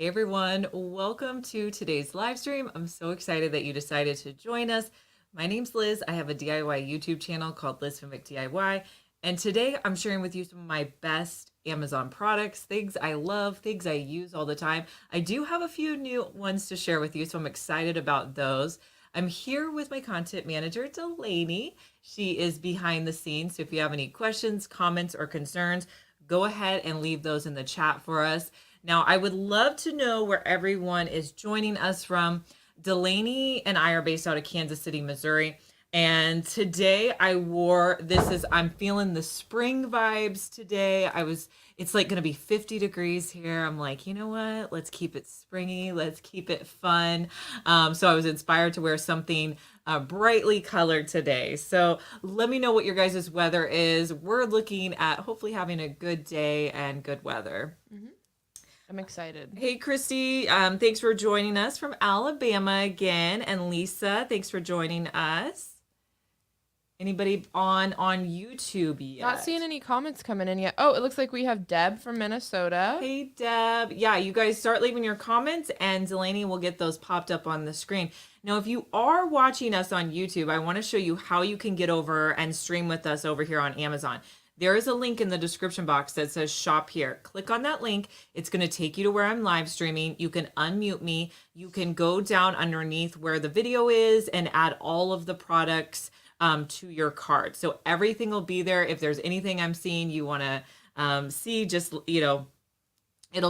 Hey everyone, welcome to today's live stream. I'm so excited that you decided to join us. My name's Liz. I have a DIY YouTube channel called Liz Fimick DIY, and today I'm sharing with you some of my best Amazon products, things I love, things I use all the time. I do have a few new ones to share with you, so I'm excited about those. I'm here with my content manager, Delaney. She is behind the scenes, so if you have any questions, comments, or concerns, go ahead and leave those in the chat for us. Now, I would love to know where everyone is joining us from. Delaney and I are based out of Kansas City, Missouri. And today I'm feeling the spring vibes today. It's like going to be 50 degrees here. I'm like, you know what? Let's keep it springy. Let's keep it fun. So I was inspired to wear something brightly colored today. So let me know what your guys' weather is. We're looking at hopefully having a good day and good weather. Mm-hmm. I'm excited. Hey, Christy. Thanks for joining us from Alabama again. And Lisa, thanks for joining us. Anybody on YouTube yet? Not seeing any comments coming in yet. Oh, it looks like we have Deb from Minnesota. Hey, Deb. Yeah, you guys start leaving your comments and Delaney will get those popped up on the screen. Now, if you are watching us on YouTube, I want to show you how you can get over and stream with us over here on Amazon. There is a link in the description box that says shop here. Click on that link. It's going to take you to where I'm live streaming. You can unmute me. You can go down underneath where the video is and add all of the products to your cart. So everything will be there. If there's anything I'm seeing you want to see, just, it'll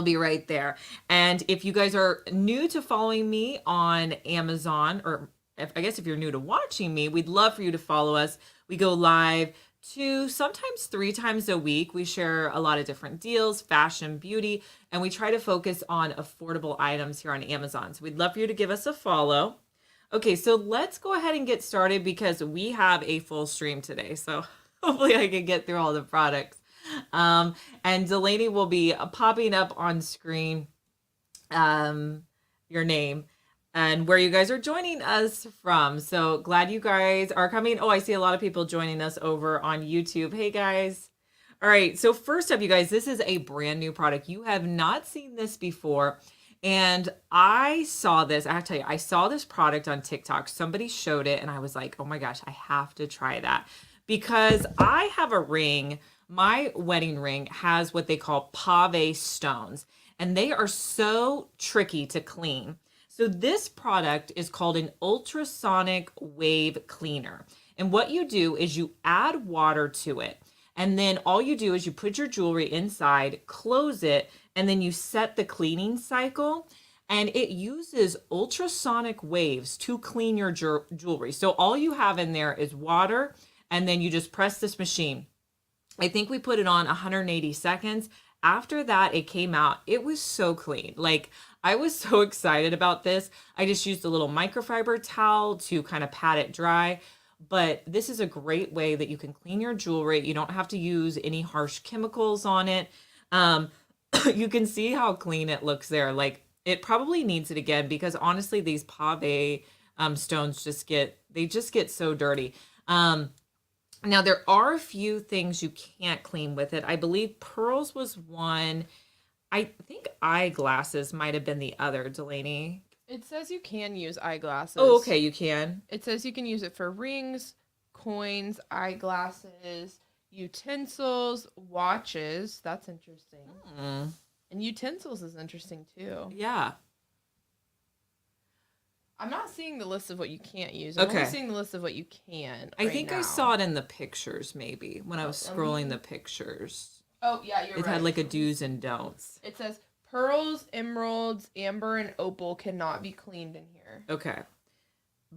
be right there. And if you guys are new to following me on Amazon, or I guess if you're new to watching me, we'd love for you to follow us. We go live 2, sometimes 3 times a week. We share a lot of different deals, fashion, beauty, and we try to focus on affordable items here on Amazon. So we'd love for you to give us a follow. Okay, so let's go ahead and get started because we have a full stream today. So hopefully I can get through all the products. And Delaney will be popping up on screen your name and where you guys are joining us from. So glad you guys are coming. Oh, I see a lot of people joining us over on YouTube. Hey guys. All right, so first up, you guys, this is a brand new product. You have not seen this before. And I saw this, I have to tell you, I saw this product on TikTok. Somebody showed it and I was like, oh my gosh, I have to try that. Because I have a ring, my wedding ring has what they call pave stones. And they are so tricky to clean. So this product is called an ultrasonic wave cleaner. And what you do is you add water to it. And then all you do is you put your jewelry inside, close it, and then you set the cleaning cycle. And it uses ultrasonic waves to clean your jewelry. So all you have in there is water, and then you just press this machine. I think we put it on 180 seconds. After that, it came out. It was so clean. Like, I was so excited about this. I just used a little microfiber towel to kind of pat it dry. But this is a great way that you can clean your jewelry. You don't have to use any harsh chemicals on it. You can see how clean it looks there. Like, it probably needs it again because honestly, these pave stones just get so dirty. Now there are a few things you can't clean with it. I believe pearls was one. I think eyeglasses might have been the other, Delaney. It says you can use eyeglasses. Oh, okay, you can. It says you can use it for rings, coins, eyeglasses, utensils, watches. That's interesting. And utensils is interesting too. Yeah. I'm not seeing the list of what you can't use. I'm only seeing the list of what you can. I think I saw it in the pictures maybe when I was scrolling the pictures. Oh, yeah, you're right. It had like a do's and don'ts. It says pearls, emeralds, amber, and opal cannot be cleaned in here. Okay.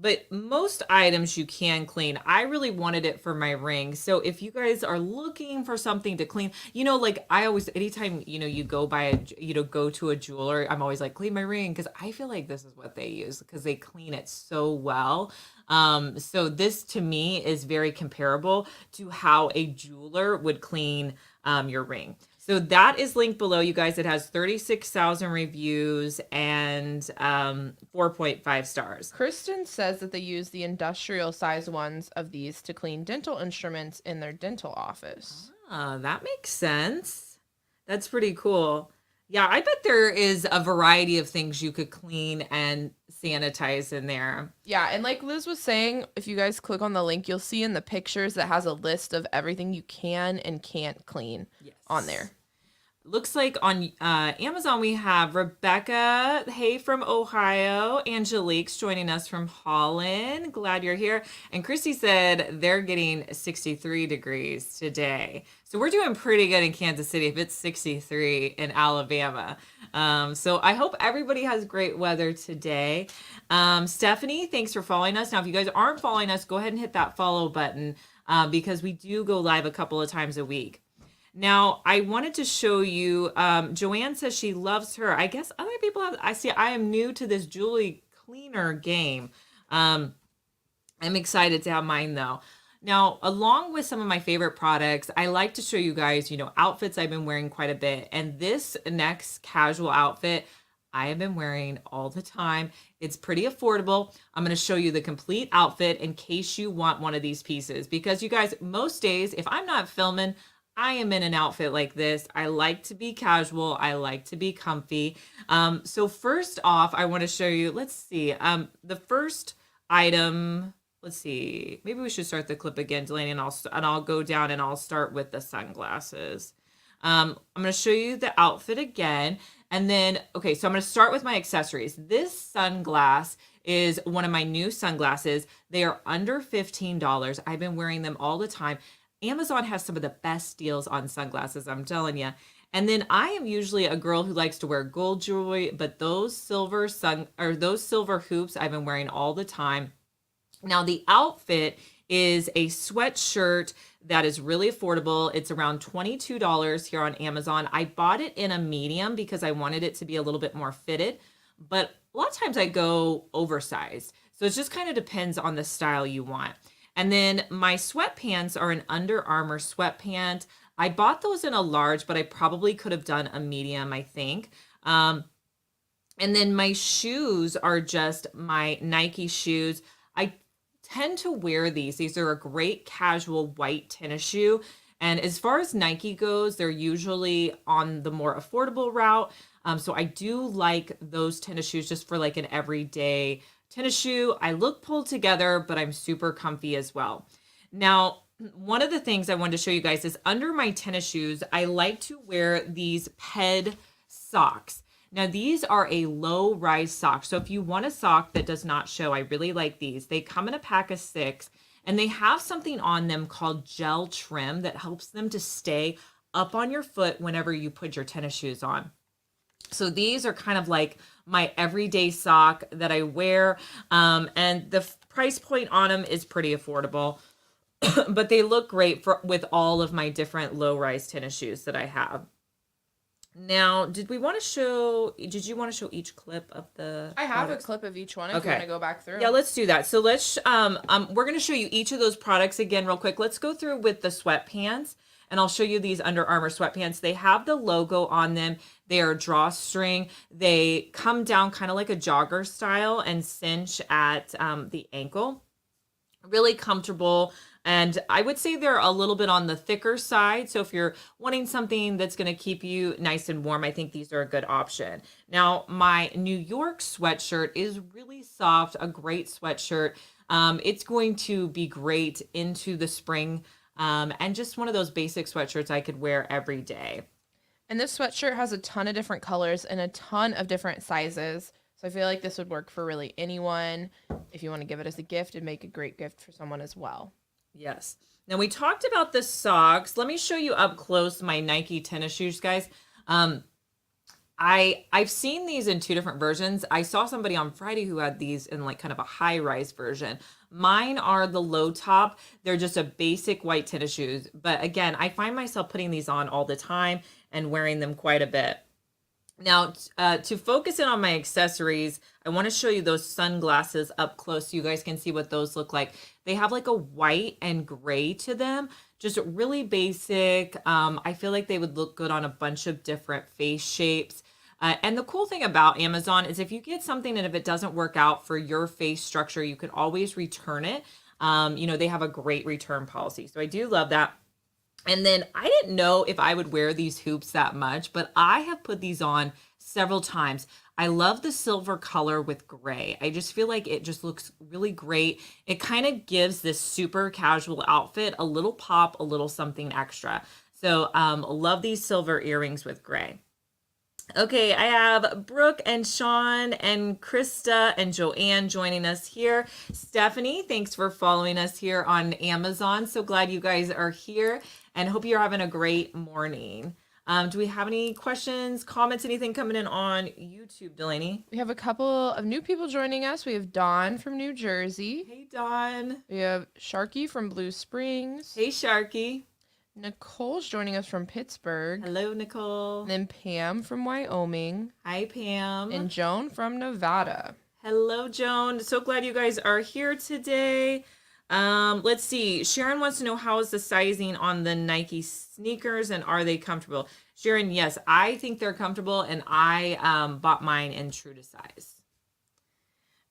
But most items you can clean. I really wanted it for my ring. So if you guys are looking for something to clean, like I always, anytime, you go go to a jeweler, I'm always like, clean my ring. Cause I feel like this is what they use because they clean it so well. So this to me is very comparable to how a jeweler would clean your ring. So that is linked below, you guys. It has 36,000 reviews and 4.5 stars. Kristen says that they use the industrial size ones of these to clean dental instruments in their dental office. Ah, that makes sense. That's pretty cool. Yeah, I bet there is a variety of things you could clean and sanitize in there. Yeah, and like Liz was saying, if you guys click on the link, you'll see in the pictures that has a list of everything you can and can't clean on Yes. there. Looks like on Amazon we have Rebecca, hey from Ohio, Angelique's joining us from Holland. Glad you're here. And Christy said they're getting 63 degrees today. So we're doing pretty good in Kansas City if it's 63 in Alabama. So I hope everybody has great weather today. Stephanie, thanks for following us. Now, if you guys aren't following us, go ahead and hit that follow button because we do go live a couple of times a week. Now, I wanted to show you, Joanne says she loves her. I guess other people have, I see, I am new to this Julie Cleaner game. I'm excited to have mine though. Now, along with some of my favorite products, I like to show you guys, outfits I've been wearing quite a bit. And this next casual outfit, I have been wearing all the time. It's pretty affordable. I'm going to show you the complete outfit in case you want one of these pieces. Because you guys, most days, if I'm not filming, I am in an outfit like this. I like to be casual. I like to be comfy. So first off, I want to show you, let's see, the first item, let's see, maybe we should start the clip again, Delaney, and I'll go down and I'll start with the sunglasses. I'm going to show you the outfit again. And then, okay, so I'm going to start with my accessories. This sunglass is one of my new sunglasses. They are under $15. I've been wearing them all the time. Amazon has some of the best deals on sunglasses, I'm telling you. And then I am usually a girl who likes to wear gold jewelry, but those silver hoops I've been wearing all the time. Now the outfit is a sweatshirt that is really affordable. It's around $22 here on Amazon. I bought it in a medium because I wanted it to be a little bit more fitted, but a lot of times I go oversized. So it just kind of depends on the style you want. And then my sweatpants are an Under Armour sweatpant. I bought those in a large, but I probably could have done a medium, I think. And then my shoes are just my Nike shoes. I tend to wear these. These are a great casual white tennis shoe. And as far as Nike goes, they're usually on the more affordable route. So I do like those tennis shoes just for like an everyday tennis shoe. I look pulled together, but I'm super comfy as well. Now, one of the things I wanted to show you guys is under my tennis shoes, I like to wear these Ped socks. Now, these are a low rise sock. So if you want a sock that does not show, I really like these. They come in a pack of 6 and they have something on them called gel trim that helps them to stay up on your foot whenever you put your tennis shoes on. So these are kind of like my everyday sock that I wear. And the price point on them is pretty affordable, but they look great with all of my different low-rise tennis shoes that I have. Now, did you want to show each clip of the I have products? a clip of each one if you want to go back through. Yeah, let's do that. So let's we're going to show you each of those products again real quick. Let's go through with the sweatpants. And I'll show you these Under Armour sweatpants. They have the logo on them. They are drawstring. They come down kind of like a jogger style and cinch at the ankle. Really comfortable. And I would say they're a little bit on the thicker side. So if you're wanting something that's going to keep you nice and warm, I think these are a good option. Now, my New York sweatshirt is really soft, a great sweatshirt. It's going to be great into the spring. And just one of those basic sweatshirts I could wear every day. And this sweatshirt has a ton of different colors and a ton of different sizes. So I feel like this would work for really anyone. If you want to give it as a gift, it'd make a great gift for someone as well. Yes. Now we talked about the socks. Let me show you up close my Nike tennis shoes, guys. I've seen these in 2 different versions. I saw somebody on Friday who had these in like kind of a high-rise version. Mine are the low top. They're just a basic white tennis shoes. But again, I find myself putting these on all the time and wearing them quite a bit. Now, to focus in on my accessories, I want to show you those sunglasses up close so you guys can see what those look like. They have like a white and gray to them, just really basic. I feel like they would look good on a bunch of different face shapes. And the cool thing about Amazon is if you get something and if it doesn't work out for your face structure, you can always return it. They have a great return policy. So I do love that. And then I didn't know if I would wear these hoops that much, but I have put these on several times. I love the silver color with gray. I just feel like it just looks really great. It kind of gives this super casual outfit a little pop, a little something extra. So love these silver earrings with gray. Okay, I have Brooke and Sean and Krista and Joanne joining us here. Stephanie, thanks for following us here on Amazon. So glad you guys are here and hope you're having a great morning. Do we have any questions, comments, anything coming in on YouTube, Delaney? We have a couple of new people joining us. We have Dawn from New Jersey. Hey, Dawn. We have Sharky from Blue Springs. Hey, Sharky. Nicole's joining us from Pittsburgh. Hello, Nicole. And then Pam from Wyoming. Hi, Pam. And Joan from Nevada. Hello, Joan. So glad you guys are here today. Let's see. Sharon wants to know, how is the sizing on the Nike sneakers and are they comfortable? Sharon, yes, I think they're comfortable and I bought mine in true to size.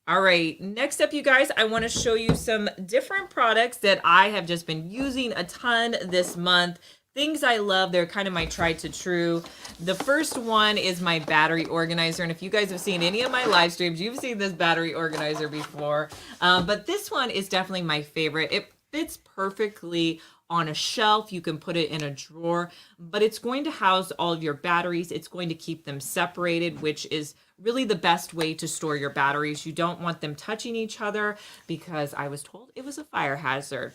All right, next up, you guys, I want to show you some different products that I have just been using a ton this month. Things I love, they're kind of my tried to true. The first one is my battery organizer. And if you guys have seen any of my live streams, you've seen this battery organizer before. But this one is definitely my favorite. It fits perfectly on a shelf. You can put it in a drawer, but it's going to house all of your batteries. It's going to keep them separated, which is really the best way to store your batteries. You don't want them touching each other because I was told it was a fire hazard.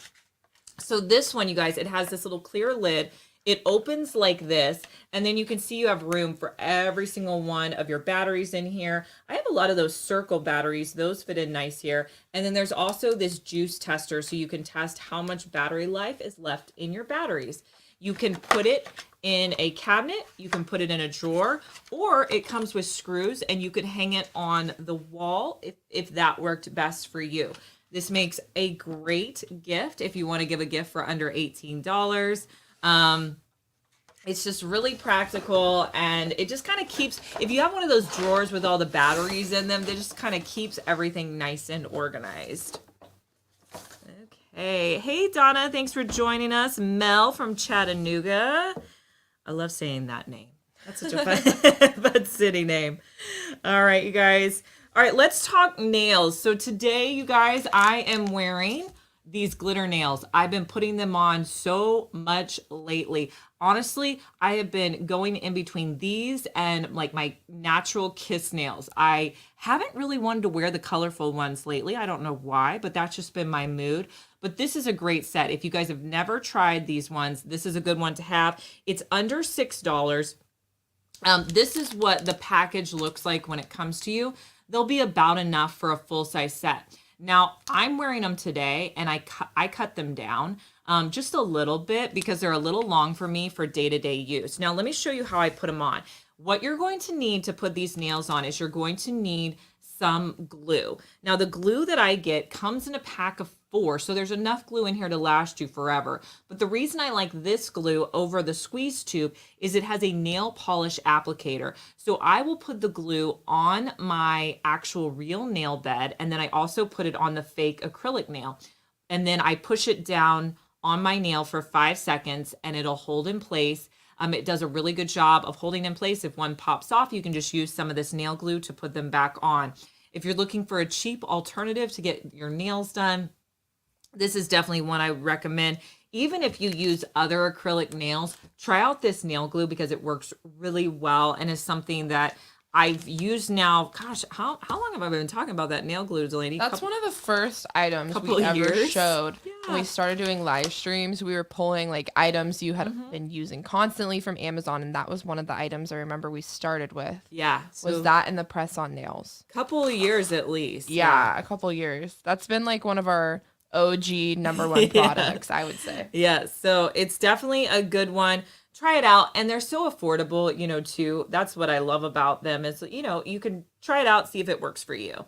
So this one, you guys, it has this little clear lid. It opens like this, and then you can see you have room for every single one of your batteries in here. I have a lot of those circle batteries. Those fit in nice here. And then there's also this juice tester, so you can test how much battery life is left in your batteries. You can put it in a cabinet, you can put it in a drawer, or it comes with screws and you could hang it on the wall if that worked best for you. This makes a great gift if you want to give a gift for under $18. It's just really practical, and it just kind of keeps, if you have one of those drawers with all the batteries in them, that just kind of keeps everything nice and organized. Okay. Hey, Donna, thanks for joining us. Mel from Chattanooga. I love saying that name. That's such a fun city name. All right, you guys. All right, let's talk nails. So today, you guys, I am wearing these glitter nails. I've been putting them on so much lately. Honestly, I have been going in between these and like my natural kiss nails. I haven't really wanted to wear the colorful ones lately. I don't know why, but that's just been my mood. But this is a great set. If you guys have never tried these ones, this is a good one to have. It's under $6. This is what the package looks like when it comes to you. They'll be about enough for a full-size set. Now, I'm wearing them today, and I cut them down just a little bit because they're a little long for me for day-to-day use. Now, let me show you how I put them on. What you're going to need to put these nails on is you're going to need some glue. Now, the glue that I get comes in a pack of 4, so there's enough glue in here to last you forever. But the reason I like this glue over the squeeze tube is it has a nail polish applicator. So I will put the glue on my actual real nail bed, and then I also put it on the fake acrylic nail. And then I push it down on my nail for 5 seconds, and it'll hold in place. It does a really good job of holding in place. If one pops off, you can just use some of this nail glue to put them back on. If you're looking for a cheap alternative to get your nails done, this is definitely one I recommend. Even if you use other acrylic nails, try out this nail glue because it works really well and is something that I've used now. Gosh, how long have I been talking about that nail glue, Delaney? That's one of the first items we ever showed. Yeah. When we started doing live streams, we were pulling like items you had been using constantly from Amazon, and that was one of the items I remember we started with. Yeah. Was that and the press-on nails. Couple of years at least. Yeah, a couple of years. That's been like one of our OG number one products, I would say. Yeah, so it's definitely a good one. Try it out, and they're so affordable, too. That's what I love about them is, you can try it out, see if it works for you.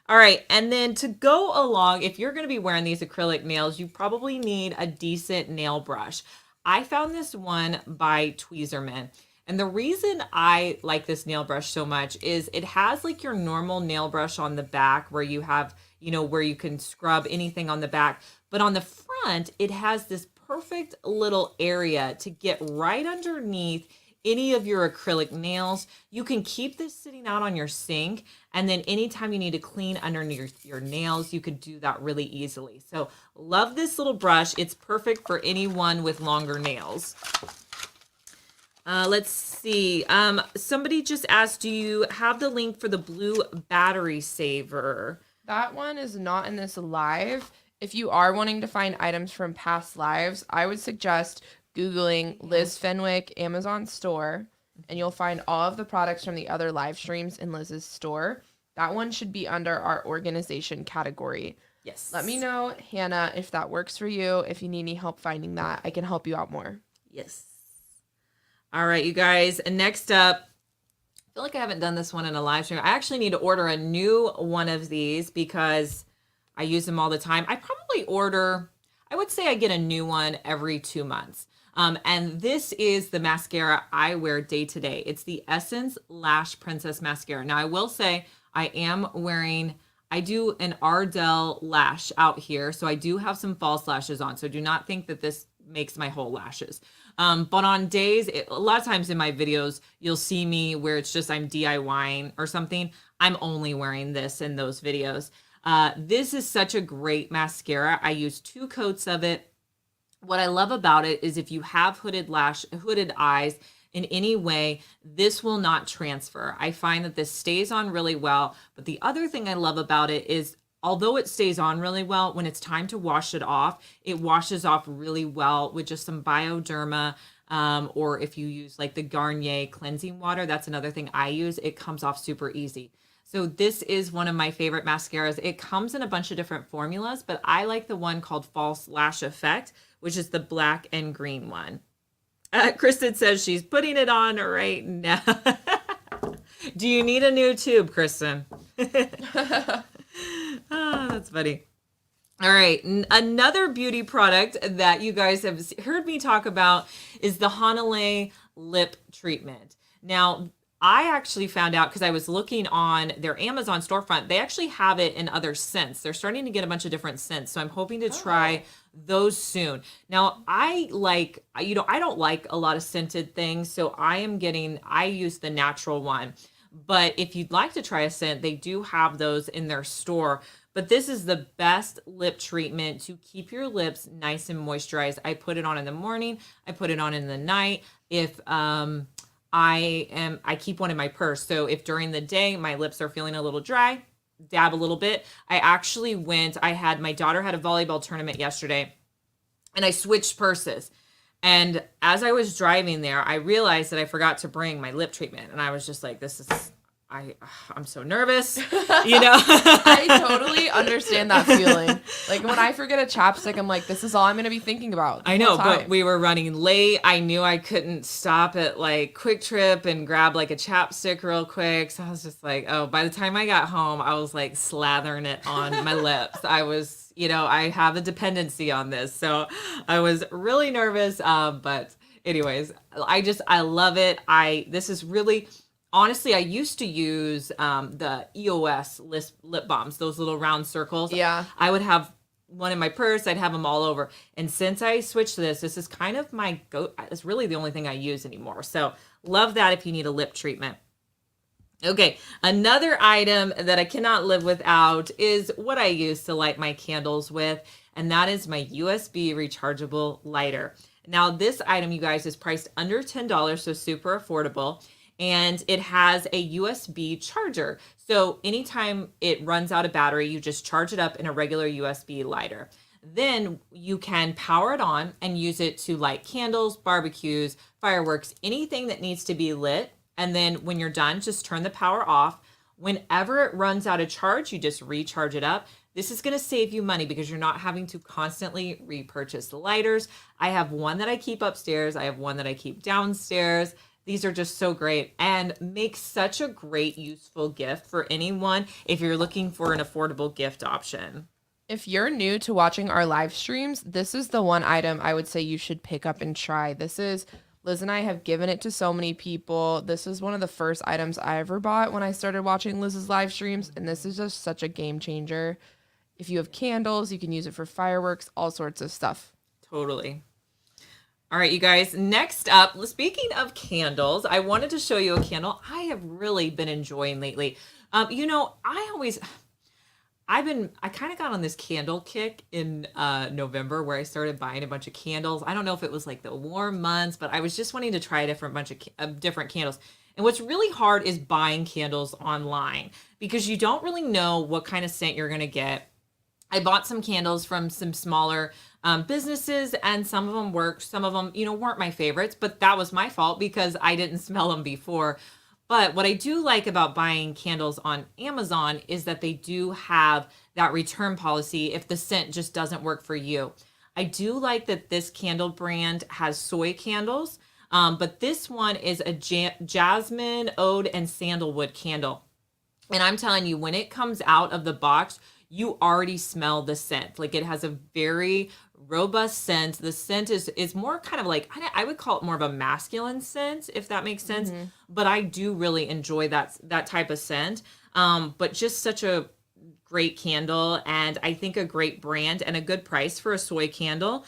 All right, and then to go along, if you're going to be wearing these acrylic nails, you probably need a decent nail brush. I found this one by Tweezerman, and the reason I like this nail brush so much is it has like your normal nail brush on the back where you have, where you can scrub anything on the back, but on the front, it has this perfect little area to get right underneath any of your acrylic nails. You can keep this sitting out on your sink, and then anytime you need to clean underneath your nails, you could do that really easily. So love this little brush. It's perfect for anyone with longer nails. Let's see. Somebody just asked, do you have the link for the blue battery saver? That one is not in this live. If you are wanting to find items from past lives, I would suggest Googling Liz Fenwick Amazon store, and you'll find all of the products from the other live streams in Liz's store. That one should be under our organization category. Yes. Let me know, Hannah, if that works for you. If you need any help finding that, I can help you out more. Yes. All right, you guys. And next up, I feel like I haven't done this one in a live stream. I actually need to order a new one of these because I use them all the time. I would say I get a new one every 2 months. And this is the mascara I wear day to day. It's the Essence Lash Princess Mascara. Now, I will say I do an Ardell lash out here. So I do have some false lashes on. So do not think that this makes my whole lashes. But on days, a lot of times in my videos, you'll see me where it's just I'm DIYing or something. I'm only wearing this in those videos. This is such a great mascara. I use 2 coats of it. What I love about it is if you have hooded eyes in any way, this will not transfer. I find that this stays on really well. But the other thing I love about it is although it stays on really well, when it's time to wash it off, it washes off really well with just some Bioderma, or if you use like the Garnier cleansing water, that's another thing I use. It comes off super easy. So this is one of my favorite mascaras. It comes in a bunch of different formulas, but I like the one called False Lash Effect, which is the black and green one. Kristen says she's putting it on right now. Do you need a new tube, Kristen? Oh, that's funny. All right. Another beauty product that you guys have heard me talk about is the Hanalei lip treatment. Now, I actually found out because I was looking on their Amazon storefront, they actually have it in other scents. They're starting to get a bunch of different scents. So I'm hoping to try those soon. Now, I don't like a lot of scented things. So I use the natural one. But if you'd like to try a scent, they do have those in their store. But this is the best lip treatment to keep your lips nice and moisturized. I put it on in the morning. I put it on in the night. If I keep one in my purse. So if during the day my lips are feeling a little dry, dab a little bit. My daughter had a volleyball tournament yesterday and I switched purses. And as I was driving there, I realized that I forgot to bring my lip treatment. And I was just like, I'm so nervous, I totally understand that feeling. Like when I forget a chapstick, I'm like, this is all I'm going to be thinking about. I know, but we were running late. I knew I couldn't stop at like Quick Trip and grab like a chapstick real quick. So I was just like, by the time I got home, I was like slathering it on my lips. I was, I have a dependency on this. So I was really nervous. But anyways, I love it. This is really... Honestly, I used to use the EOS lip balms, those little round circles. Yeah. I would have one in my purse. I'd have them all over. And since I switched to this is kind of it's really the only thing I use anymore. So love that if you need a lip treatment. Okay, another item that I cannot live without is what I use to light my candles with, and that is my USB rechargeable lighter. Now, this item, you guys, is priced under $10, so super affordable. And it has a USB charger. So anytime it runs out of battery, you just charge it up in a regular USB lighter. Then you can power it on and use it to light candles, barbecues, fireworks, anything that needs to be lit. And then when you're done, just turn the power off. Whenever it runs out of charge, you just recharge it up. This is going to save you money because you're not having to constantly repurchase the lighters. I have one that I keep upstairs. I have one that I keep downstairs. These are just so great and make such a great, useful gift for anyone if you're looking for an affordable gift option. If you're new to watching our live streams, this is the one item I would say you should pick up and try. Liz and I have given it to so many people. This is one of the first items I ever bought when I started watching Liz's live streams, and this is just such a game changer. If you have candles, you can use it for fireworks, all sorts of stuff. Totally. All right, you guys. Next up, speaking of candles, I wanted to show you a candle I have really been enjoying lately. I kind of got on this candle kick in November where I started buying a bunch of candles. I don't know if it was like the warm months, but I was just wanting to try a different bunch of different candles. And what's really hard is buying candles online because you don't really know what kind of scent you're going to get. I bought some candles from some smaller businesses, and some of them worked. Some of them, weren't my favorites, but that was my fault because I didn't smell them before. But what I do like about buying candles on Amazon is that they do have that return policy if the scent just doesn't work for you. I do like that this candle brand has soy candles, but this one is a jasmine, oud, and sandalwood candle. And I'm telling you, when it comes out of the box, you already smell the scent. Like, it has a very robust scent. The scent is more kind of like, I would call it more of a masculine scent, if that makes sense. But I do really enjoy that type of scent. But just such a great candle, and I think a great brand and a good price for a soy candle.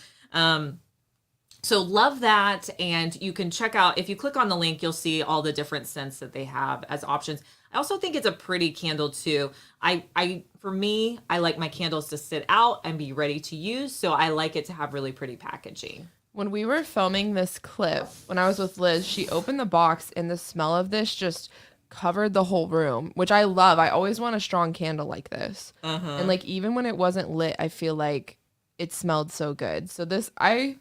So love that. And you can check out, if you click on the link, you'll see all the different scents that they have as options. I also think it's a pretty candle too. For me, I like my candles to sit out and be ready to use. So I like it to have really pretty packaging. When we were filming this clip, when I was with Liz, she opened the box and the smell of this just covered the whole room, which I love. I always want a strong candle like this. And like, even when it wasn't lit, I feel like it smelled so good. So this, I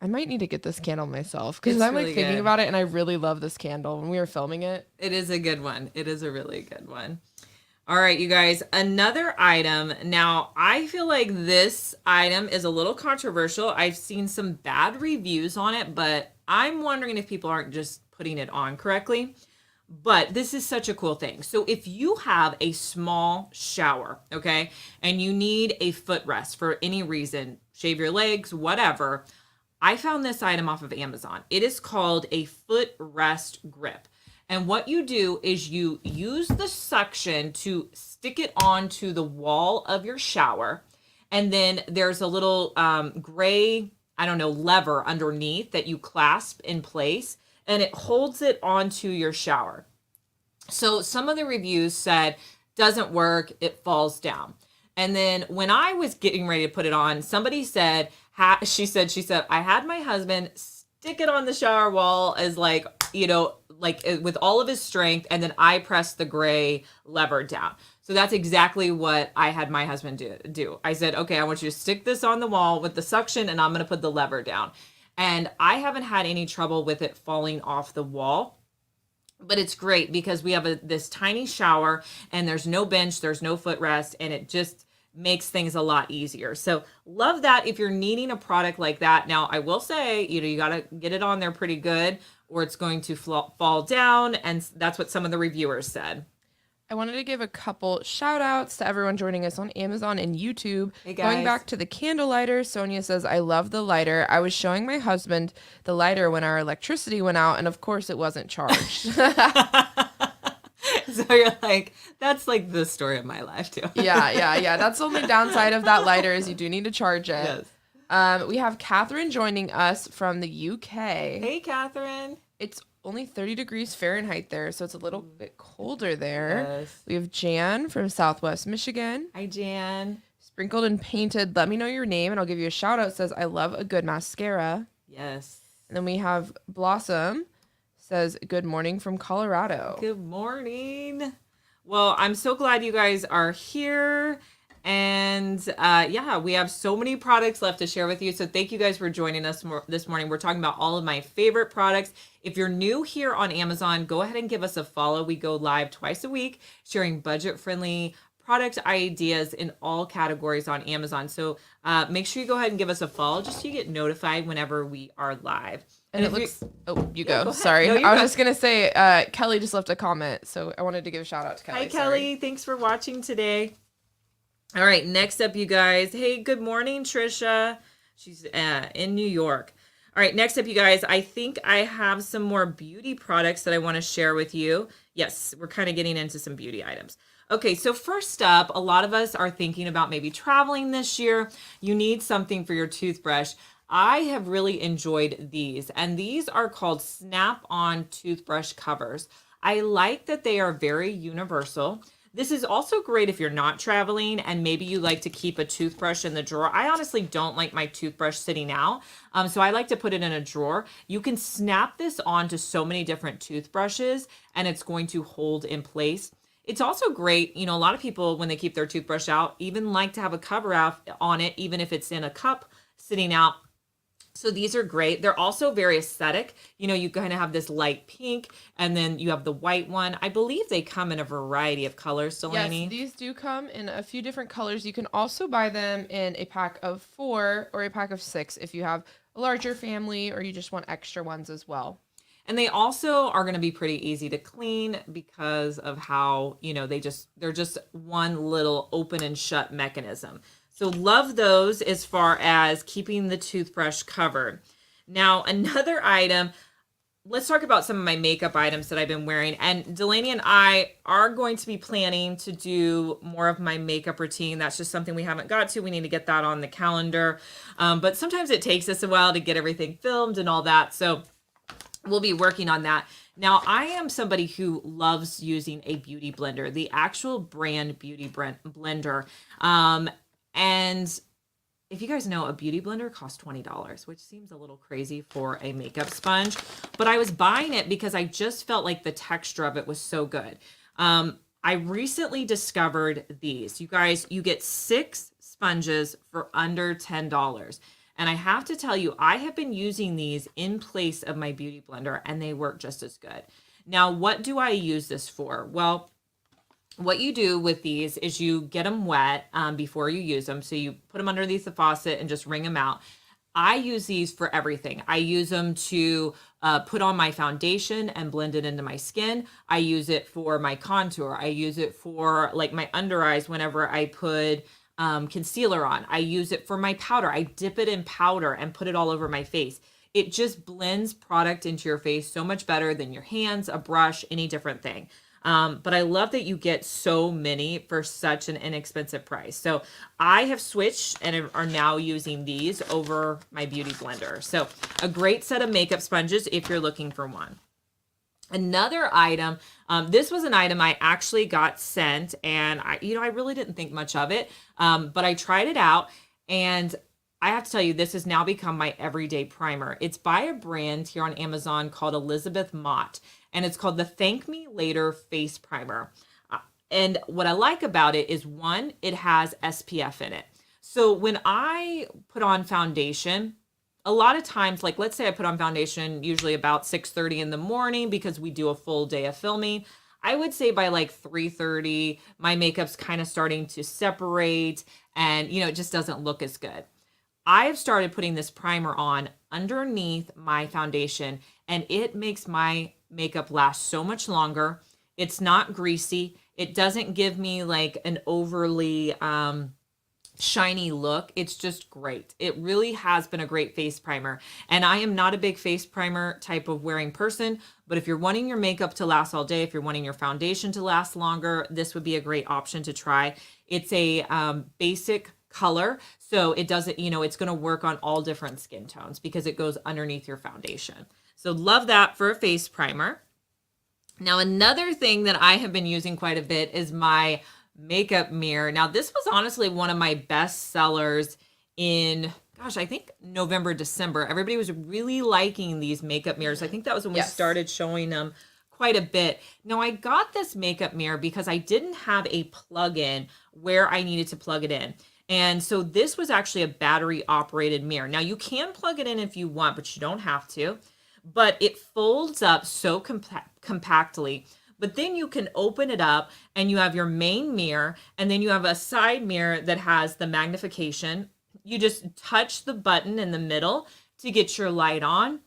might need to get this candle myself because I'm really like thinking about it, and I really love this candle when we were filming it. It is a good one. It is a really good one. All right, you guys, another item. Now, I feel like this item is a little controversial. I've seen some bad reviews on it, but I'm wondering if people aren't just putting it on correctly. But this is such a cool thing. So if you have a small shower, okay, and you need a footrest for any reason, shave your legs, whatever, I found this item off of Amazon. It is called a footrest grip. And what you do is you use the suction to stick it onto the wall of your shower. And then there's a little gray, lever underneath that you clasp in place, and it holds it onto your shower. So some of the reviews said, doesn't work, it falls down. And then when I was getting ready to put it on, somebody said, she said, I had my husband stick it on the shower wall as like with all of his strength, and then I pressed the gray lever down. So that's exactly what I had my husband do. I said, okay, I want you to stick this on the wall with the suction, and I'm going to put the lever down. And I haven't had any trouble with it falling off the wall. But it's great because we have this tiny shower, and there's no bench, there's no footrest, and it just makes things a lot easier. So love that if you're needing a product like that. Now, I will say, you got to get it on there pretty good, or it's going to fall down. And that's what some of the reviewers said. I wanted to give a couple shout outs to everyone joining us on Amazon and YouTube. Hey guys. Going back to the candle lighter, Sonia says, I love the lighter. I was showing my husband the lighter when our electricity went out, and of course it wasn't charged. So you're like, that's like the story of my life too. Yeah. That's the only downside of that lighter is you do need to charge it. Yes. We have Catherine joining us from the UK. Hey, Catherine. It's only 30 degrees Fahrenheit there, so it's a little bit colder there. Yes. We have Jan from Southwest Michigan. Hi, Jan. Sprinkled and painted. Let me know your name and I'll give you a shout out. It says, I love a good mascara. Yes. And then we have Blossom. Says, good morning from Colorado. Good morning. Well, I'm so glad you guys are here. And we have so many products left to share with you. So thank you guys for joining us this morning. We're talking about all of my favorite products. If you're new here on Amazon, go ahead and give us a follow. We go live twice a week, sharing budget-friendly product ideas in all categories on Amazon. So make sure you go ahead and give us a follow just so you get notified whenever we are live. And it looks... Oh, you go. Go Sorry. No, I was just going to say, Kelly just left a comment, so I wanted to give a shout out to Kelly. Hi, Kelly. Thanks for watching today. All right, next up, you guys. Hey, good morning, Trisha. She's in New York. All right, next up, you guys, I think I have some more beauty products that I want to share with you. Yes, we're kind of getting into some beauty items. Okay, so first up, a lot of us are thinking about maybe traveling this year. You need something for your toothbrush. I have really enjoyed these, and these are called Snap-on toothbrush covers. I like that they are very universal. This is also great if you're not traveling and maybe you like to keep a toothbrush in the drawer. I honestly don't like my toothbrush sitting out, so I like to put it in a drawer. You can snap this onto so many different toothbrushes and it's going to hold in place. It's also great, a lot of people when they keep their toothbrush out even like to have a cover out on it, even if it's in a cup sitting out. So these are great. They're also very aesthetic. You kind of have this light pink and then you have the white one. I believe they come in a variety of colors, Delaney. Yes, these do come in a few different colors. You can also buy them in a pack of 4 or a pack of 6 if you have a larger family or you just want extra ones as well. And they also are going to be pretty easy to clean because of how, they're just one little open and shut mechanism. So love those as far as keeping the toothbrush covered. Now, another item, let's talk about some of my makeup items that I've been wearing. And Delaney and I are going to be planning to do more of my makeup routine. That's just something we haven't got to. We need to get that on the calendar. But sometimes it takes us a while to get everything filmed and all that. So we'll be working on that. Now, I am somebody who loves using a beauty blender, the actual brand beauty blender. And if you guys know, a beauty blender costs $20, which seems a little crazy for a makeup sponge. But I was buying it because I just felt like the texture of it was so good. I recently discovered these. You guys, you get 6 sponges for under $10. And I have to tell you, I have been using these in place of my beauty blender and they work just as good. Now, what do I use this for? Well, what you do with these is you get them wet before you use them. So you put them underneath the faucet and just wring them out. I use these for everything. I use them to put on my foundation and blend it into my skin. I use it for my contour. I use it for like my under eyes whenever I put concealer on. I use it for my powder. I dip it in powder and put it all over my face. It just blends product into your face so much better than your hands, a brush, any different thing. But I love that you get so many for such an inexpensive price. So I have switched and are now using these over my beauty blender. So a great set of makeup sponges if you're looking for one. Another item, this was an item I actually got sent and I really didn't think much of it. But I tried it out and I have to tell you, this has now become my everyday primer. It's by a brand here on Amazon called Elizabeth Mott, and it's called the Thank Me Later Face Primer. And what I like about it is, one, it has SPF in it. So when I put on foundation, a lot of times, like let's say I put on foundation usually about 6:30 in the morning because we do a full day of filming. I would say by like 3:30, my makeup's kind of starting to separate and, it just doesn't look as good. I have started putting this primer on underneath my foundation and it makes my makeup last so much longer. It's not greasy. It doesn't give me like an overly shiny look. It's just great. It really has been a great face primer. And I am not a big face primer type of wearing person, but if you're wanting your makeup to last all day, if you're wanting your foundation to last longer, this would be a great option to try. It's a basic color, so it doesn't, it's going to work on all different skin tones because it goes underneath your foundation. So love that for a face primer. Now, another thing that I have been using quite a bit is my makeup mirror. Now, this was honestly one of my best sellers in, I think November, December. Everybody was really liking these makeup mirrors. I think that was when we started showing them quite a bit. Now, I got this makeup mirror because I didn't have a plug-in where I needed to plug it in. And so this was actually a battery operated mirror. Now you can plug it in if you want, but you don't have to. But it folds up so compactly. But then you can open it up and you have your main mirror and then you have a side mirror that has the magnification. You just touch the button in the middle to get your light on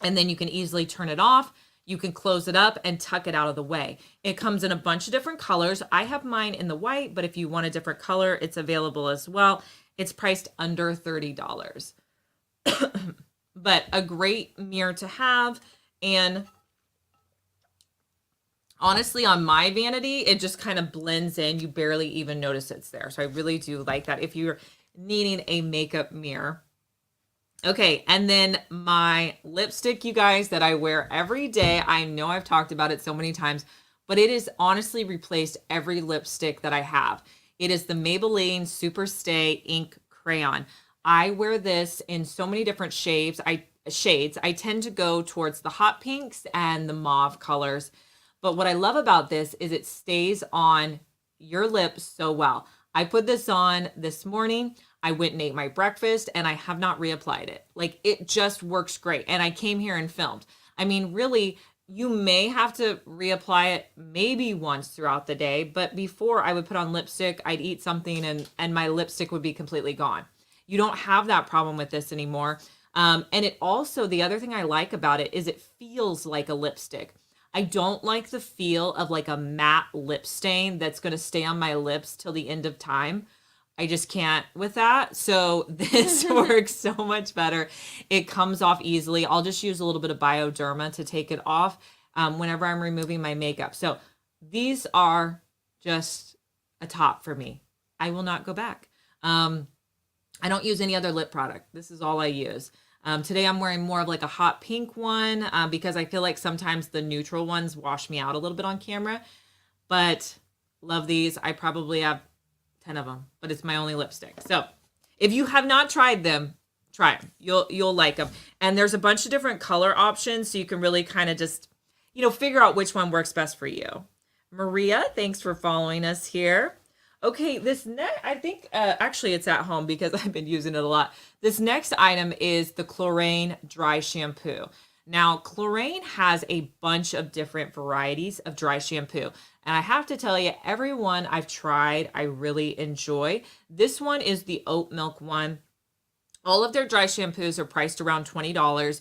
and then you can easily turn it off. You can close it up and tuck it out of the way. It comes in a bunch of different colors. I have mine in the white, but if you want a different color, it's available as well. It's priced under $30. But a great mirror to have. And honestly, on my vanity, it just kind of blends in. You barely even notice it's there. So I really do like that if you're needing a makeup mirror. Okay, and then my lipstick, you guys, that I wear every day. I know I've talked about it so many times, but it has honestly replaced every lipstick that I have. It is the Maybelline Superstay Ink Crayon. I wear this in so many different shades. I tend to go towards the hot pinks and the mauve colors. But what I love about this is it stays on your lips so well. I put this on this morning. I went and ate my breakfast and I have not reapplied it. Like it just works great. And I came here and filmed. I mean, really, you may have to reapply it maybe once throughout the day, but before I would put on lipstick, I'd eat something and my lipstick would be completely gone. You don't have that problem with this anymore. And it also, the other thing I like about it is it feels like a lipstick. I don't like the feel of like a matte lip stain that's going to stay on my lips till the end of time. I just can't with that. So this works so much better. It comes off easily. I'll just use a little bit of Bioderma to take it off whenever I'm removing my makeup. So these are just a top for me. I will not go back. I don't use any other lip product. This is all I use. Today I'm wearing more of like a hot pink one because I feel like sometimes the neutral ones wash me out a little bit on camera. But love these. I probably have 10 of them, but it's my only lipstick. So if you have not tried them, try them. You'll like them. And there's a bunch of different color options, so you can really kind of just, figure out which one works best for you. Maria, thanks for following us here. Okay, this next, I think, actually it's at home because I've been using it a lot. This next item is the Klorane Dry Shampoo. Now, Klorane has a bunch of different varieties of dry shampoo. And I have to tell you, every one I've tried, I really enjoy. This one is the oat milk one. All of their dry shampoos are priced around $20,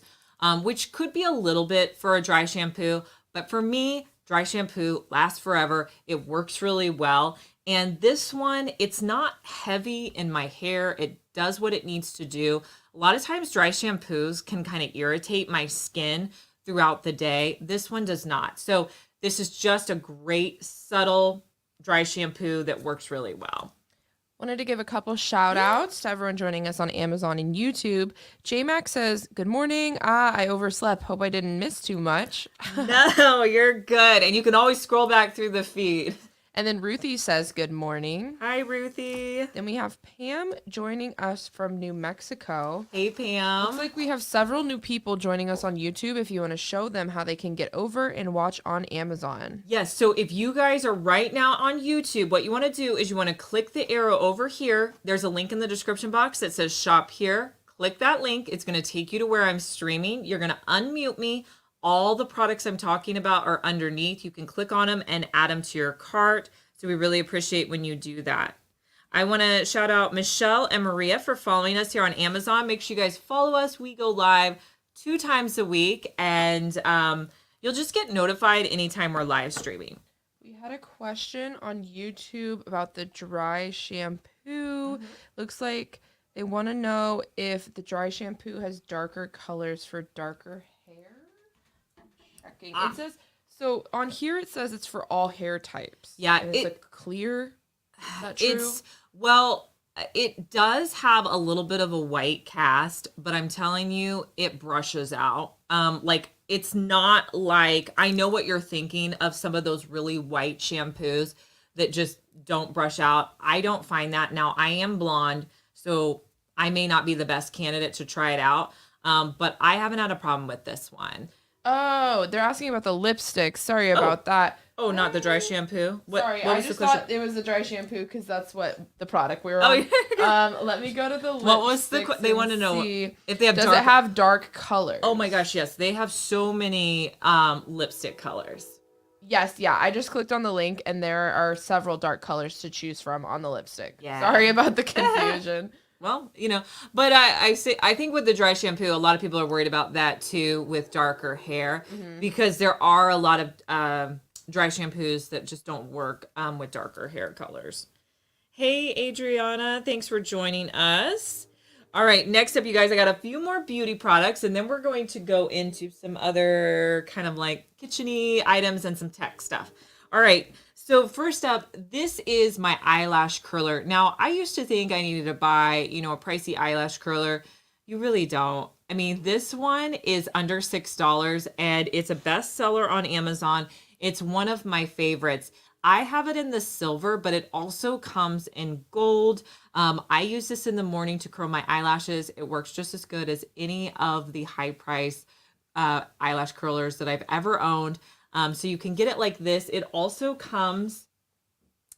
which could be a little bit for a dry shampoo. But for me, dry shampoo lasts forever. It works really well. And this one, it's not heavy in my hair. It does what it needs to do. A lot of times dry shampoos can kind of irritate my skin throughout the day. This one does not. So this is just a great, subtle dry shampoo that works really well. Wanted to give a couple shout outs to everyone joining us on Amazon and YouTube. JMac says, good morning. I overslept. Hope I didn't miss too much. No, you're good. And you can always scroll back through the feed. And then Ruthie says, good morning. Hi, Ruthie. Then we have Pam joining us from New Mexico. Hey, Pam. Looks like we have several new people joining us on YouTube if you want to show them how they can get over and watch on Amazon. Yes, so if you guys are right now on YouTube, what you want to do is you want to click the arrow over here. There's a link in the description box that says shop here. Click that link. It's going to take you to where I'm streaming. You're going to unmute me. All the products I'm talking about are underneath. You can click on them and add them to your cart. So we really appreciate when you do that. I want to shout out Michelle and Maria for following us here on Amazon. Make sure you guys follow us. We go live 2 times a week, and you'll just get notified anytime we're live streaming. We had a question on YouTube about the dry shampoo. Looks like they want to know if the dry shampoo has darker colors for darker hair. Checking. It says, so on here it says it's for all hair types. Yeah. And it's a clear. Is that true? It does have a little bit of a white cast, but I'm telling you, it brushes out. It's not like, I know what you're thinking of some of those really white shampoos that just don't brush out. I don't find that. Now, I am blonde, so I may not be the best candidate to try it out, but I haven't had a problem with this one. Oh, they're asking about the lipstick. Sorry about that. Oh, not the dry shampoo? Sorry, what I was just the question? thought it was the dry shampoo because that's what the product we were on. Let me go to the lipsticks. What was they want to know if they have Does dark. it have dark colors? Oh my gosh, yes. They have so many lipstick colors. Yes, yeah. I just clicked on the link and there are several dark colors to choose from on the lipstick. Yeah. Sorry about the confusion. Well, but I think with the dry shampoo, a lot of people are worried about that too with darker hair because there are a lot of dry shampoos that just don't work with darker hair colors. Hey, Adriana, thanks for joining us. All right, next up, you guys, I got a few more beauty products, and then we're going to go into some other kind of like kitchen-y items and some tech stuff. All right, so first up, this is my eyelash curler. Now, I used to think I needed to buy, a pricey eyelash curler You really don't. I mean, this one is under $6 and it's a bestseller on Amazon. It's one of my favorites. I have it in the silver, but it also comes in gold. I use this in the morning to curl my eyelashes. It works just as good as any of the high price eyelash curlers that I've ever owned. So you can get it like this. It also comes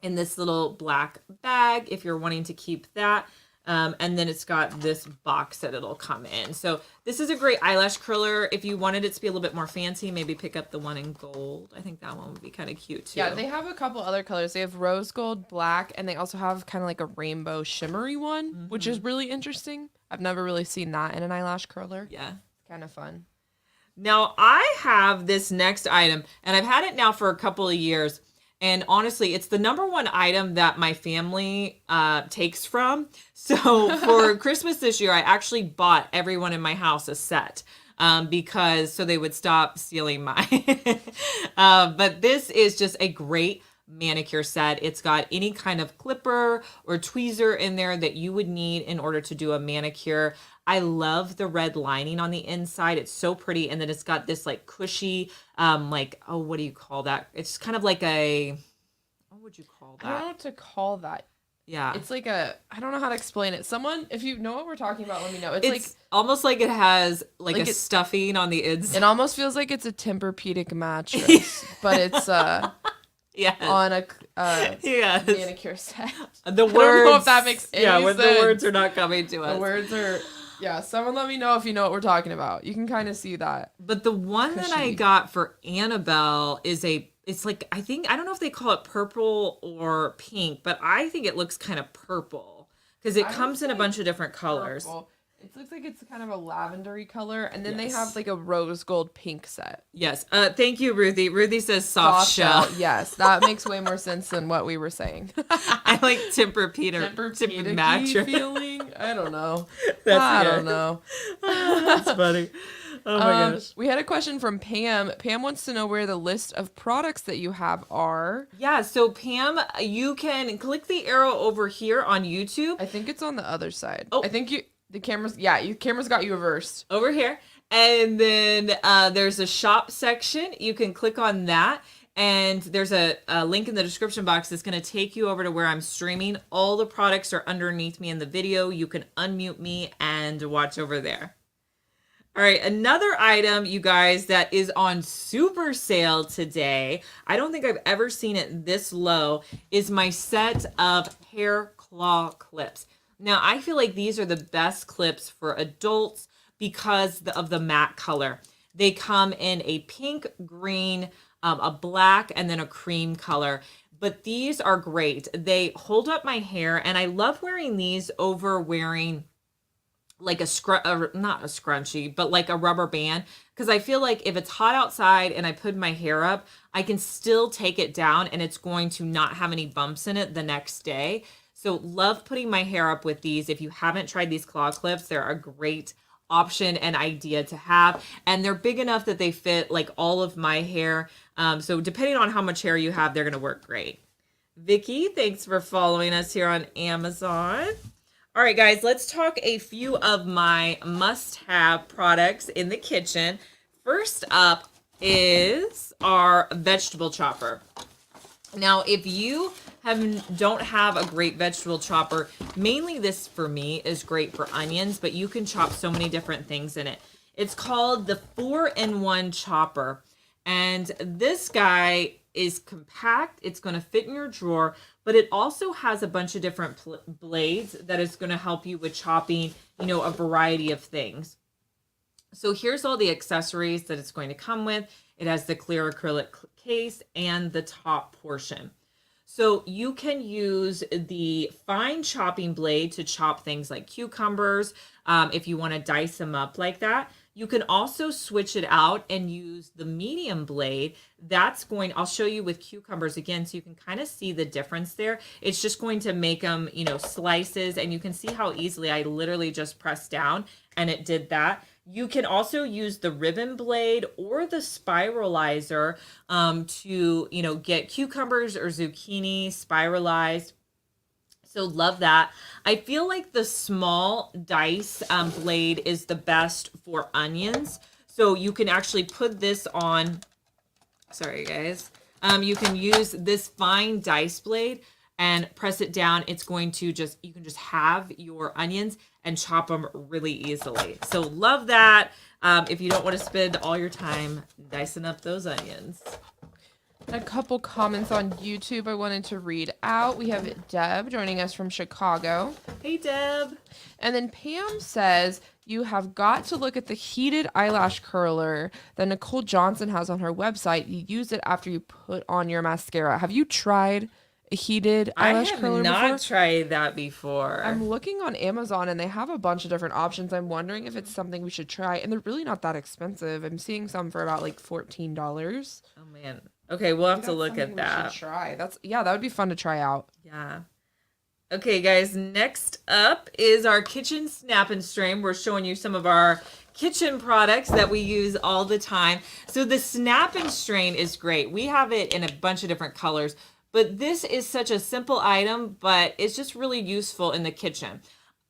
in this little black bag if you're wanting to keep that. And then it's got this box that it'll come in. So this is a great eyelash curler. If you wanted it to be a little bit more fancy, maybe pick up the one in gold. I think that one would be kind of cute too. Yeah, they have a couple other colors. They have rose gold, black, and they also have kind of like a rainbow shimmery one, which is really interesting. I've never really seen that in an eyelash curler. Yeah. It's kind of fun. Now I have this next item and I've had it now for a couple of years. And honestly, it's the number one item that my family takes from. So for Christmas this year, I actually bought everyone in my house a set because so they would stop stealing mine. But this is just a great manicure set. It's got any kind of clipper or tweezer in there that you would need in order to do a manicure. I love the red lining on the inside. It's so pretty. And then it's got this like cushy, like, oh, what do you call that? It's kind of like what would you call I don't know that? what to call that. Yeah. It's like I don't know how to explain it. Someone, if you know what we're talking about, let me know. It's like, almost like it has like a it's- stuffing on the inside. it almost feels like it's a Tempur-Pedic mattress, but it's Yeah. on a Yes. manicure set. The words. I don't know if that makes any when the sense. words are not coming to us. The words are, yeah, someone let me know if you know what we're talking about. You can kind of see that. But the one that I Cushy. got for Annabelle is it's like, I don't know if they call it purple or pink, but I think it looks kind of purple because it I would comes in a say bunch of different colors. Purple. It looks like it's kind of a lavendery color, and then they Yes. have like a rose gold pink set. Yes. Thank you, Ruthie. Ruthie says soft shell. Yes, that makes way more sense than what we were saying. I like Tempur-Pedic Tempur-Pedic mattress. feeling. I don't know. That's I good. don't know. That's funny. Oh my gosh. We had a question from Pam. Pam wants to know where the list of products that you have are. Yeah, so Pam, you can click the arrow over here on YouTube. I think it's on the other side. Oh. I think the camera's camera's got you reversed. Over here. And then there's a shop section. You can click on that. And there's a link in the description box that's going to take you over to where I'm streaming. All the products are underneath me in the video. You can unmute me and watch over there. All right, another item, you guys, that is on super sale today, I don't think I've ever seen it this low, is my set of hair claw clips. Now, I feel like these are the best clips for adults because of the matte color. They come in a pink, green, a black, and then a cream color. But these are great. They hold up my hair, and I love wearing these over wearing like not a scrunchie, but like a rubber band. Because I feel like if it's hot outside and I put my hair up, I can still take it down and it's going to not have any bumps in it the next day. So love putting my hair up with these. If you haven't tried these claw clips, they're a great option and idea to have. And they're big enough that they fit like all of my hair. So depending on how much hair you have, they're going to work great. Vicky, thanks for following us here on Amazon. All right, guys, let's talk a few of my must-have products in the kitchen. First up is our vegetable chopper. Now, if you don't have a great vegetable chopper, mainly this for me is great for onions, but you can chop so many different things in it. It's called the 4-in-1 chopper. And this guy is compact. It's going to fit in your drawer, but it also has a bunch of different blades that is going to help you with chopping, a variety of things. So here's all the accessories that it's going to come with. It has the clear acrylic case and the top portion. So you can use the fine chopping blade to chop things like cucumbers if you want to dice them up like that. You can also switch it out and use the medium blade. I'll show you with cucumbers again so you can kind of see the difference there. It's just going to make them, slices, and you can see how easily I literally just pressed down and it did that. You can also use the ribbon blade or the spiralizer to, get cucumbers or zucchini spiralized. So love that. I feel like the small dice blade is the best for onions. So you can actually put this on. Sorry, guys. You can use this fine dice blade and press it down. It's going to you can just have your onions and chop them really easily. So love that. If you don't want to spend all your time dicing up those onions. A couple comments on YouTube I wanted to read out. We have Deb joining us from Chicago. Hey, Deb. And then Pam says, you have got to look at the heated eyelash curler that Nicole Johnson has on her website. You use it after you put on your mascara. Have you tried a heated eyelash curler before? I have not tried that before. I'm looking on Amazon and they have a bunch of different options. I'm wondering if it's something we should try. And they're really not that expensive. I'm seeing some for about like $14. Oh, man. Okay, we'll have to look at that. We should try. That would be fun to try out. Yeah. Okay, guys, next up is our kitchen snap and strain. We're showing you some of our kitchen products that we use all the time. So the snap and strain is great. We have it in a bunch of different colors, but this is such a simple item, but it's just really useful in the kitchen.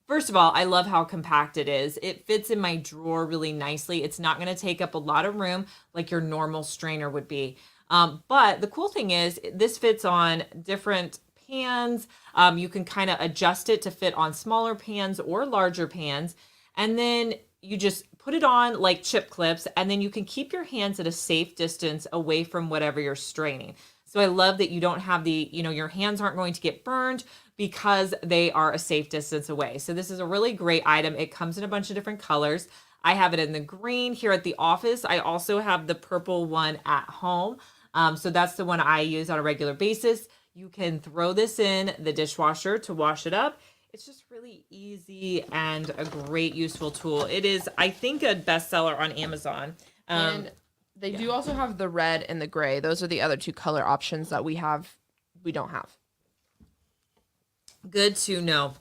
First of all, I love how compact it is. It fits in my drawer really nicely. It's not going to take up a lot of room like your normal strainer would be. But the cool thing is this fits on different pans. You can kind of adjust it to fit on smaller pans or larger pans. And then you just put it on like chip clips, and then you can keep your hands at a safe distance away from whatever you're straining. So I love that you don't have your hands aren't going to get burned because they are a safe distance away. So this is a really great item. It comes in a bunch of different colors. I have it in the green here at the office. I also have the purple one at home. So that's the one I use on a regular basis. You can throw this in the dishwasher to wash it up. It's just really easy and a great useful tool. It is, I think, a bestseller on Amazon. And they do also have the red and the gray. Those are the other two color options that we don't have. Good to know.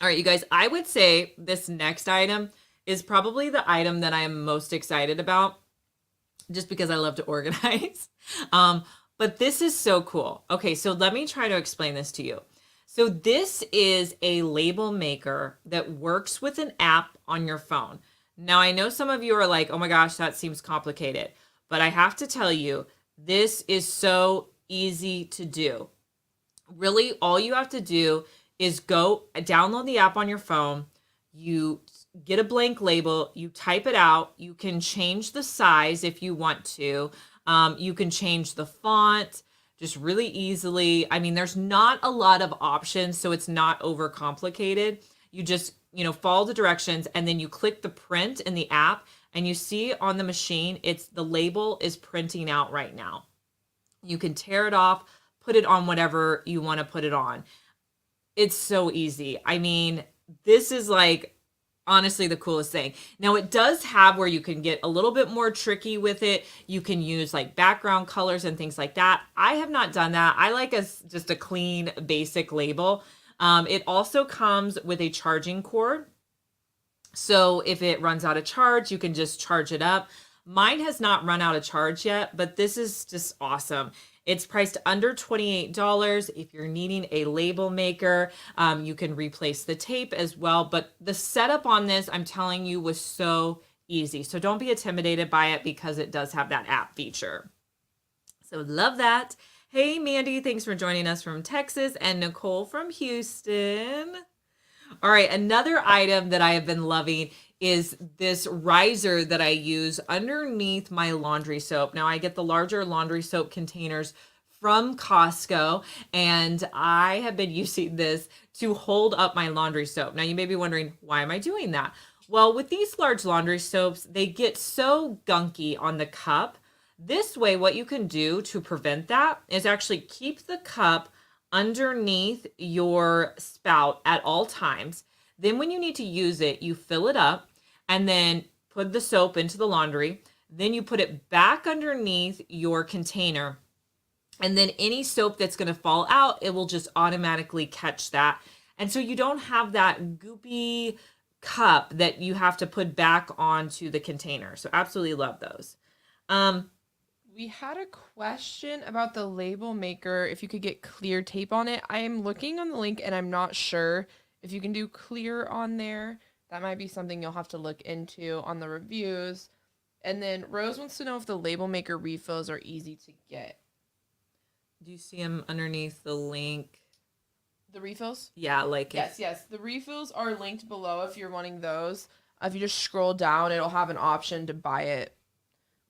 All right, you guys, I would say this next item is probably the item that I am most excited about, just because I love to organize. But this is so cool. Okay, so let me try to explain this to you. So this is a label maker that works with an app on your phone. Now, I know some of you are like, oh my gosh, that seems complicated. But I have to tell you, this is so easy to do. Really, all you have to do is go download the app on your phone. You get a blank label, you type it out. You can change the size if you want to. You can change the font just really easily. I mean, there's not a lot of options, so it's not overcomplicated. You just, follow the directions, and then you click the print in the app, and you see on the machine, the label is printing out right now. You can tear it off, put it on whatever you want to put it on. It's so easy. I mean, this is like honestly the coolest thing. Now, it does have where you can get a little bit more tricky with it. You can use like background colors and things like that. I have not done that. I like just a clean basic label. It also comes with a charging cord. So if it runs out of charge, you can just charge it up. Mine has not run out of charge yet, but this is just awesome. It's priced under $28. If you're needing a label maker, you can replace the tape as well. But the setup on this, I'm telling you, was so easy. So don't be intimidated by it because it does have that app feature. So love that. Hey, Mandy, thanks for joining us from Texas, and Nicole from Houston. All right, another item that I have been loving is this riser that I use underneath my laundry soap. Now, I get the larger laundry soap containers from Costco, and I have been using this to hold up my laundry soap. Now, you may be wondering, why am I doing that? Well, with these large laundry soaps, they get so gunky on the cup. This way, what you can do to prevent that is actually keep the cup underneath your spout at all times. Then when you need to use it, you fill it up and then put the soap into the laundry. Then you put it back underneath your container. And then any soap that's going to fall out, it will just automatically catch that. And so you don't have that goopy cup that you have to put back onto the container. So absolutely love those. We had a question about the label maker, if you could get clear tape on it. I am looking on the link and I'm not sure if you can do clear on there. That might be something you'll have to look into on the reviews. And then Rose wants to know if the label maker refills are easy to get. Do you see them underneath the link? The refills? Yeah, like Yes. The refills are linked below if you're wanting those. If you just scroll down, it'll have an option to buy it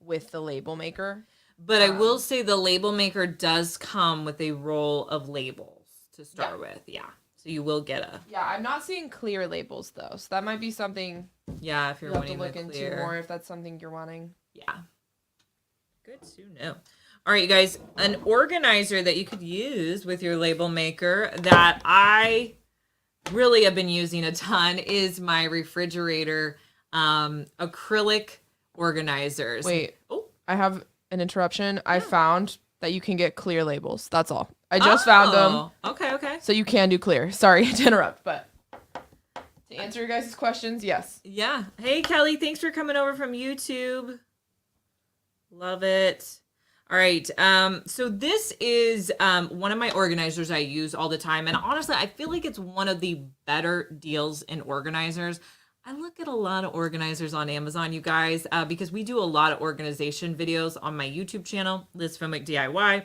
with the label maker. But I will say the label maker does come with a roll of labels to start with. Yeah. So you will get a. Yeah, I'm not seeing clear labels though. So that might be something Yeah, if you're you'll have to wanting look the into clear. more if that's something you're wanting. Yeah. Good to know. All right, you guys, an organizer that you could use with your label maker that I really have been using a ton is my refrigerator acrylic organizers. Wait, Oh, I have an interruption. I found that you can get clear labels. That's all. I just found them. Okay. So you can do clear. Sorry to interrupt, but to answer your guys' questions, yes. Yeah. Hey, Kelly, thanks for coming over from YouTube. Love it. All right. So this is one of my organizers I use all the time. And honestly, I feel like it's one of the better deals in organizers. I look at a lot of organizers on Amazon, you guys, because we do a lot of organization videos on my YouTube channel, Liz Fenwick DIY.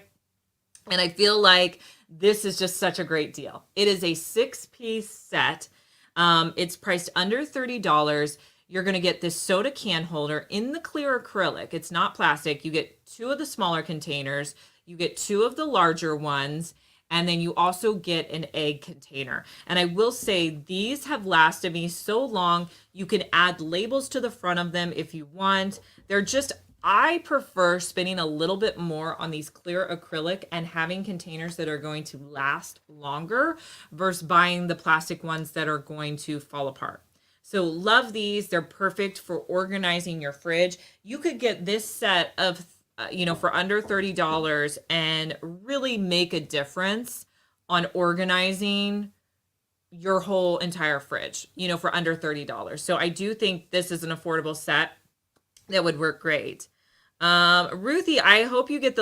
And I feel like this is just such a great deal. It is a 6-piece set. It's priced under $30. You're going to get this soda can holder in the clear acrylic. It's not plastic. You get 2 of the smaller containers. You get 2 of the larger ones. And then you also get an egg container. And I will say these have lasted me so long. You can add labels to the front of them if you want. They're just, I prefer spending a little bit more on these clear acrylic and having containers that are going to last longer versus buying the plastic ones that are going to fall apart. So love these. They're perfect for organizing your fridge. You could get this set of for under $30 and really make a difference on organizing your whole entire fridge, for under $30. So I do think this is an affordable set that would work great. Ruthie, I hope you get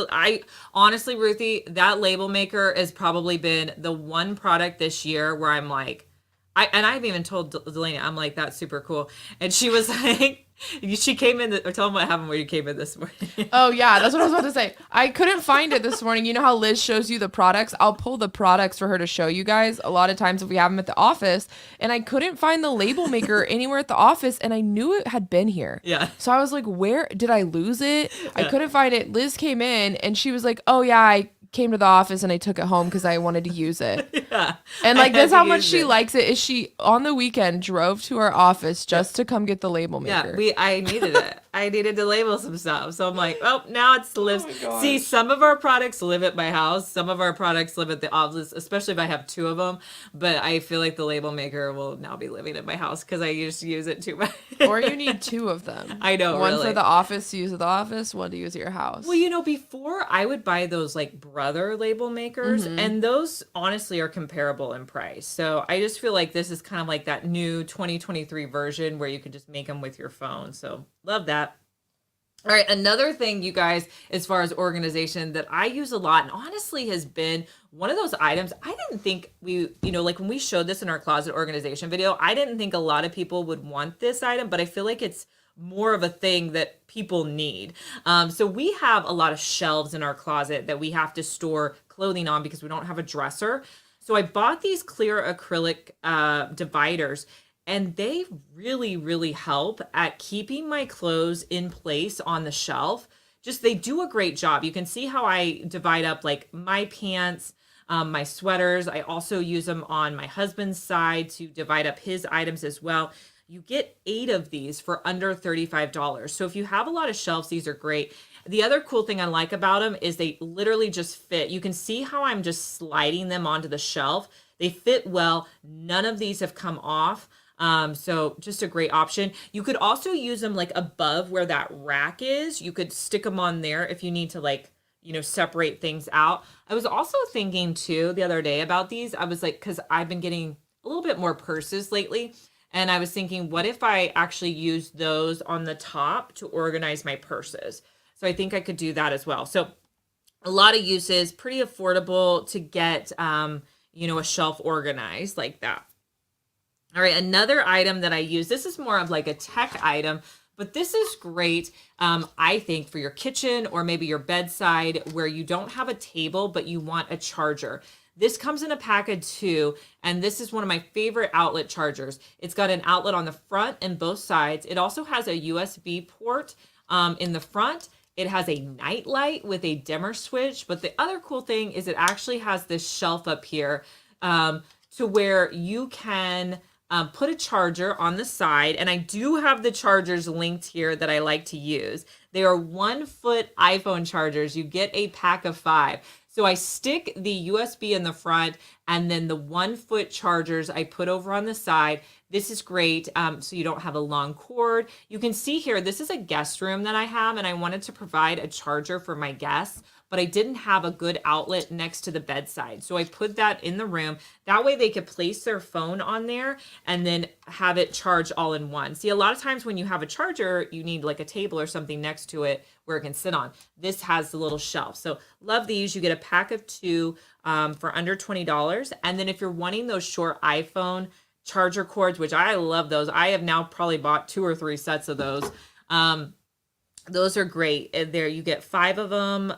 honestly, Ruthie, that label maker has probably been the one product this year where I'm like, I've even told Delaney, I'm like, that's super cool. And she was like, she came in, or tell them what happened when you came in this morning. Oh, yeah, that's what I was about to say. I couldn't find it this morning. You know how Liz shows you the products? I'll pull the products for her to show you guys a lot of times if we have them at the office. And I couldn't find the label maker anywhere at the office, and I knew it had been here. Yeah. So I was like, where did I lose it? I couldn't find it. Liz came in, and she was like, oh, yeah, I came to the office and I took it home because I wanted to use it. Yeah. And like that's how much she likes it. Is she on the weekend drove to our office just to come get the label maker? Yeah, I needed it. I needed to label some stuff. So I'm like, oh, now it's lives. gosh. See, some of our products live at my house. Some of our products live at the office, especially if I have 2 of them. But I feel like the label maker will now be living at my house because I used to use it too much. Or you need 2 of them. I know, one really. for the office to use at the office, one to use at your house. Well, before I would buy those like Brother label makers, and those honestly are comparable in price. So I just feel like this is kind of like that new 2023 version where you can just make them with your phone. So love that. All right, another thing, you guys, as far as organization that I use a lot and honestly has been one of those items I didn't think like when we showed this in our closet organization video, I didn't think a lot of people would want this item, but I feel like it's more of a thing that people need. So we have a lot of shelves in our closet that we have to store clothing on because we don't have a dresser. So I bought these clear acrylic dividers, and they really, really help at keeping my clothes in place on the shelf. They do a great job. You can see how I divide up like my pants, my sweaters. I also use them on my husband's side to divide up his items as well. You get 8 of these for under $35. So if you have a lot of shelves, these are great. The other cool thing I like about them is they literally just fit. You can see how I'm just sliding them onto the shelf. They fit well. None of these have come off. So just a great option. You could also use them like above where that rack is. You could stick them on there if you need to separate things out. I was also thinking too the other day about these. I was like, because I've been getting a little bit more purses lately. And I was thinking, what if I actually use those on the top to organize my purses? So I think I could do that as well. So a lot of uses, pretty affordable to get, a shelf organized like that. All right, another item that I use, this is more of like a tech item, but this is great, I think, for your kitchen or maybe your bedside where you don't have a table, but you want a charger. This comes in a pack of 2, and this is one of my favorite outlet chargers. It's got an outlet on the front and both sides. It also has a USB port in the front. It has a night light with a dimmer switch, but the other cool thing is it actually has this shelf up here to where you can put a charger on the side, and I do have the chargers linked here that I like to use. They are 1-foot iPhone chargers. You get a pack of 5. So I stick the USB in the front, and then the 1-foot chargers I put over on the side. This is great, so you don't have a long cord. You can see here, this is a guest room that I have, and I wanted to provide a charger for my guests, but I didn't have a good outlet next to the bedside. So I put that in the room. That way they could place their phone on there and then have it charge all in one. See, a lot of times when you have a charger, you need like a table or something next to it where it can sit on. This has the little shelf. So love these. You get a pack of 2 for under $20. And then if you're wanting those short iPhone charger cords, which I love those. I have now probably bought 2 or 3 sets of those. Those are great. And there you get 5 of them.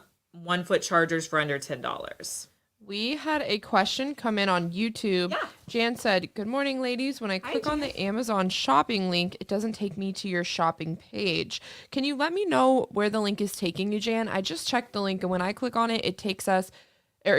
1-foot chargers for under $10. We had a question come in on YouTube. Yeah. Jan said, "Good morning, ladies. When I click on the Amazon shopping link, it doesn't take me to your shopping page. Can you let me know where the link is taking you, Jan? I just checked the link, and when I click on it, it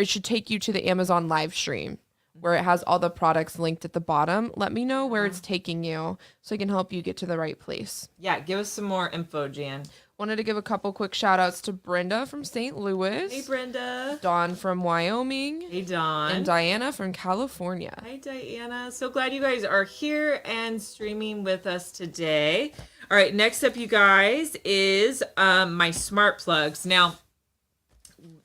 should take you to the Amazon live stream where it has all the products linked at the bottom. Let me know where it's taking you so I can help you get to the right place." Yeah, give us some more info, Jan. Wanted to give a couple quick shout outs to Brenda from St. Louis. Hey, Brenda. Dawn from Wyoming. Hey, Dawn. And Diana from California. Hi, Diana. So glad you guys are here and streaming with us today. All right, next up, you guys, is my smart plugs. Now,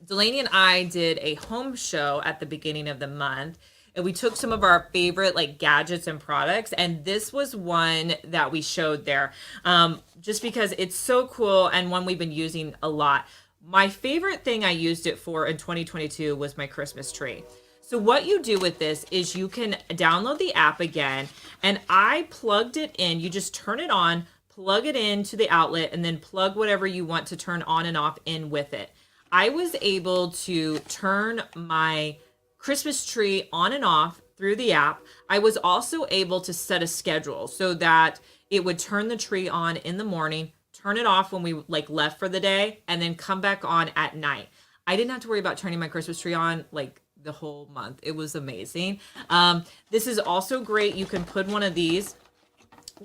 Delaney and I did a home show at the beginning of the month, and we took some of our favorite like gadgets and products, and this was one that we showed there just because it's so cool and one we've been using a lot. My favorite thing I used it for in 2022 was my Christmas tree. So what you do with this is you can download the app again, and I plugged it in. You just turn it on, plug it into the outlet, and then plug whatever you want to turn on and off in with it. I was able to turn my Christmas tree on and off through the app. I was also able to set a schedule so that it would turn the tree on in the morning, turn it off when we like left for the day, and then come back on at night. I didn't have to worry about turning my Christmas tree on like the whole month. It was amazing. This is also great. You can put one of these.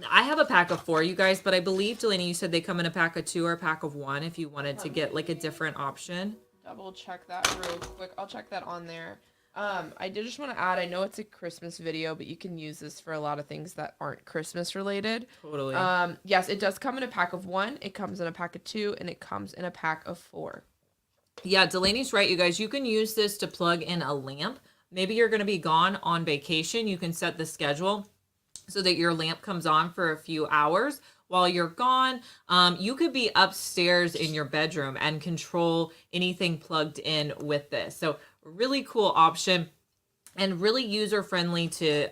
I have a pack of 4, you guys, but I believe, Delaney, you said they come in a pack of 2 or a pack of 1 if you wanted to get like a different option. Double check that real quick. I'll check that on there. I did just want to add, I know it's a Christmas video, but you can use this for a lot of things that aren't Christmas related. Totally. Yes, it does come in a pack of 1, it comes in a pack of 2, and it comes in a pack of 4. Yeah, Delaney's right, you guys. You can use this to plug in a lamp. Maybe you're going to be gone on vacation. You can set the schedule so that your lamp comes on for a few hours while you're gone. You could be upstairs in your bedroom and control anything plugged in with this. So really cool option and really user friendly to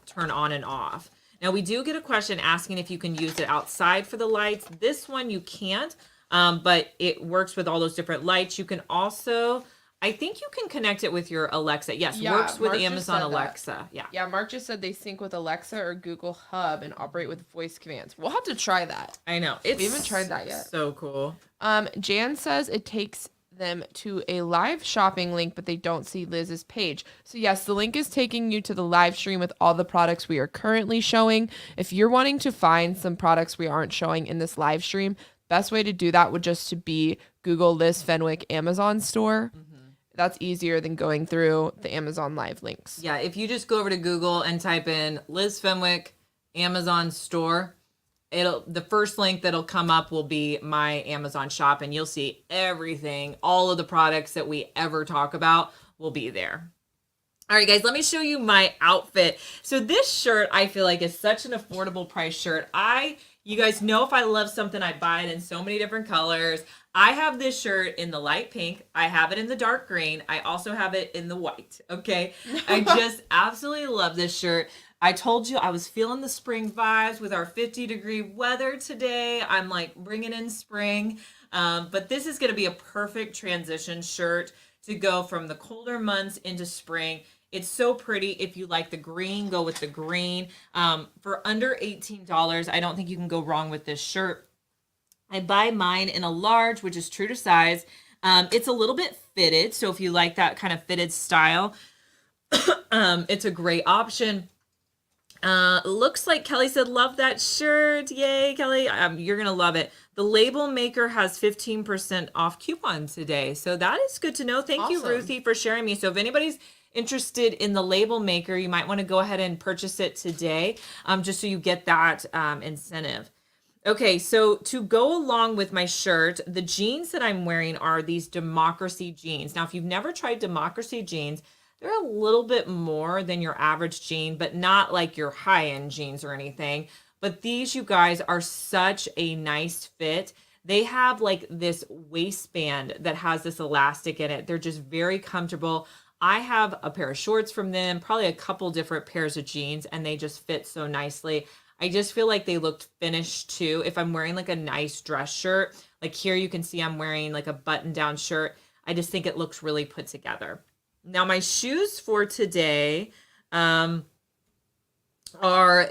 turn on and off. Now we do get a question asking if you can use it outside for the lights. This one you can't, but it works with all those different lights. You can also, I think you can connect it with your Alexa. Yes, Yeah, works with Mark just Amazon said that. Alexa. Yeah. Yeah, Mark just said they sync with Alexa or Google Hub and operate with voice commands. We'll have to try that. I know. It's We haven't tried that yet. So cool. Jan says it takes them to a live shopping link, but they don't see Liz's page. So yes, the link is taking you to the live stream with all the products we are currently showing. If you're wanting to find some products we aren't showing in this live stream, best way to do that would just to be Google Liz Fenwick Amazon store. That's easier than going through the Amazon live links. Yeah, if you just go over to Google and type in Liz Fenwick Amazon store, the first link that'll come up will be my Amazon shop, and you'll see everything, all of the products that we ever talk about will be there. All right, guys, let me show you my outfit. So this shirt, I feel like, is such an affordable price shirt. You guys know if I love something, I buy it in so many different colors. I have this shirt in the light pink. I have it in the dark green. I also have it in the white. Okay. I just absolutely love this shirt. I told you I was feeling the spring vibes with our 50-degree weather today. I'm like bringing in spring. But this is going to be a perfect transition shirt to go from the colder months into spring. It's so pretty. If you like the green, go with the green. For under $18, I don't think you can go wrong with this shirt. I buy mine in a large, which is true to size. It's a little bit fitted, so if you like that kind of fitted style, it's a great option. Looks like Kelly said, love that shirt. Yay, Kelly. You're going to love it. The label maker has 15% off coupon today. So that is good to know. Thank you, Ruthie, for sharing me. So if anybody's interested in the label maker, you might want to go ahead and purchase it today, just so you get that incentive. Okay, so to go along with my shirt, the jeans that I'm wearing are these Democracy jeans. Now, if you've never tried Democracy jeans, they're a little bit more than your average jean, but not like your high-end jeans or anything. But these, you guys, are such a nice fit. They have like this waistband that has this elastic in it. They're just very comfortable. I have a pair of shorts from them, probably a couple different pairs of jeans, and they just fit so nicely. I just feel like they looked finished too. If I'm wearing like a nice dress shirt, like here you can see I'm wearing like a button-down shirt. I just think it looks really put together. Now my shoes for today are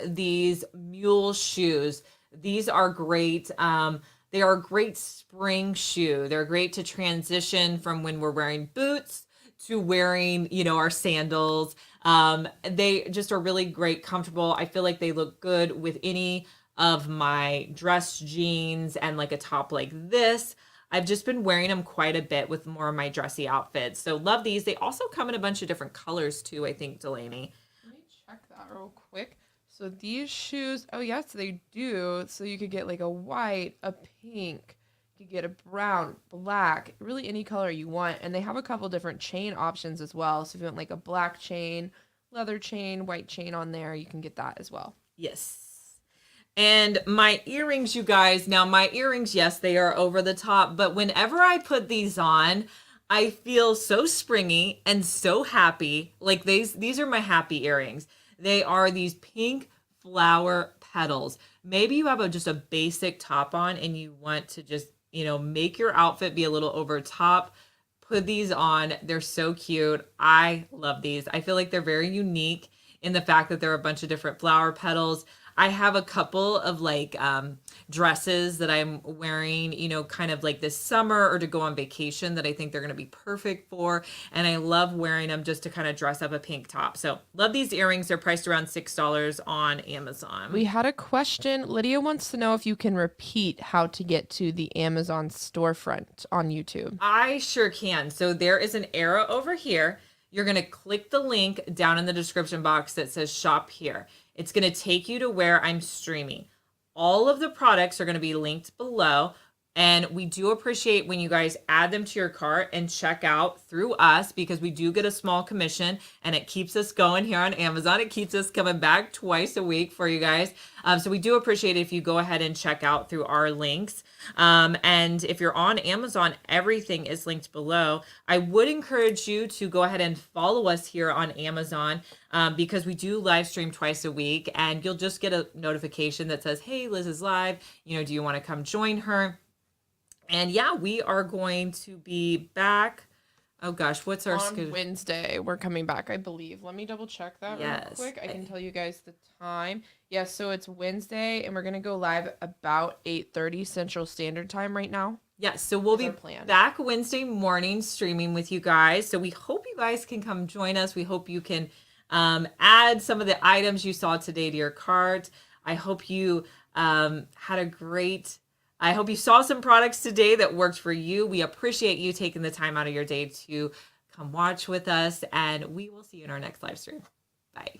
these mule shoes. These are great. They are a great spring shoe. They're great to transition from when we're wearing boots to wearing, our sandals. They just are really great, comfortable. I feel like they look good with any of my dress jeans and like a top like this. I've just been wearing them quite a bit with more of my dressy outfits. So love these. They also come in a bunch of different colors too, I think, Delaney. Let me check that real quick. So these shoes, oh yes, they do. So you could get like a white, a pink, you could get a brown, black, really any color you want. And they have a couple different chain options as well. So if you want like a black chain, leather chain, white chain on there, you can get that as well. Yes. And my earrings, you guys, now my earrings, yes, they are over the top, but whenever I put these on, I feel so springy and so happy. Like these are my happy earrings. They are these pink flower petals. Maybe you have just a basic top on and you want to just, make your outfit be a little over top. Put these on. They're so cute. I love these. I feel like they're very unique in the fact that they're a bunch of different flower petals. I have a couple of like dresses that I'm wearing, kind of like this summer or to go on vacation that I think they're going to be perfect for. And I love wearing them just to kind of dress up a pink top. So love these earrings. They're priced around $6 on Amazon. We had a question. Lydia wants to know if you can repeat how to get to the Amazon storefront on YouTube. I sure can. So there is an arrow over here. You're going to click the link down in the description box that says shop here. It's going to take you to where I'm streaming. All of the products are going to be linked below. And we do appreciate when you guys add them to your cart and check out through us, because we do get a small commission and it keeps us going here on Amazon. It keeps us coming back twice a week for you guys. So we do appreciate it if you go ahead and check out through our links. And if you're on Amazon, everything is linked below. I would encourage you to go ahead and follow us here on Amazon, because we do live stream twice a week and you'll just get a notification that says, hey, Liz is live. Do you want to come join her? And yeah, we are going to be back. Oh gosh, what's our schedule? On Wednesday, we're coming back, I believe. Let me double check that real quick. I can tell you guys the time. Yes, so it's Wednesday, and we're going to go live about 8:30 Central Standard Time right now. Yes, so we'll be back Wednesday morning streaming with you guys. So we hope you guys can come join us. We hope you can add some of the items you saw today to your cart. I hope you I hope you saw some products today that worked for you. We appreciate you taking the time out of your day to come watch with us, and we will see you in our next live stream. Bye.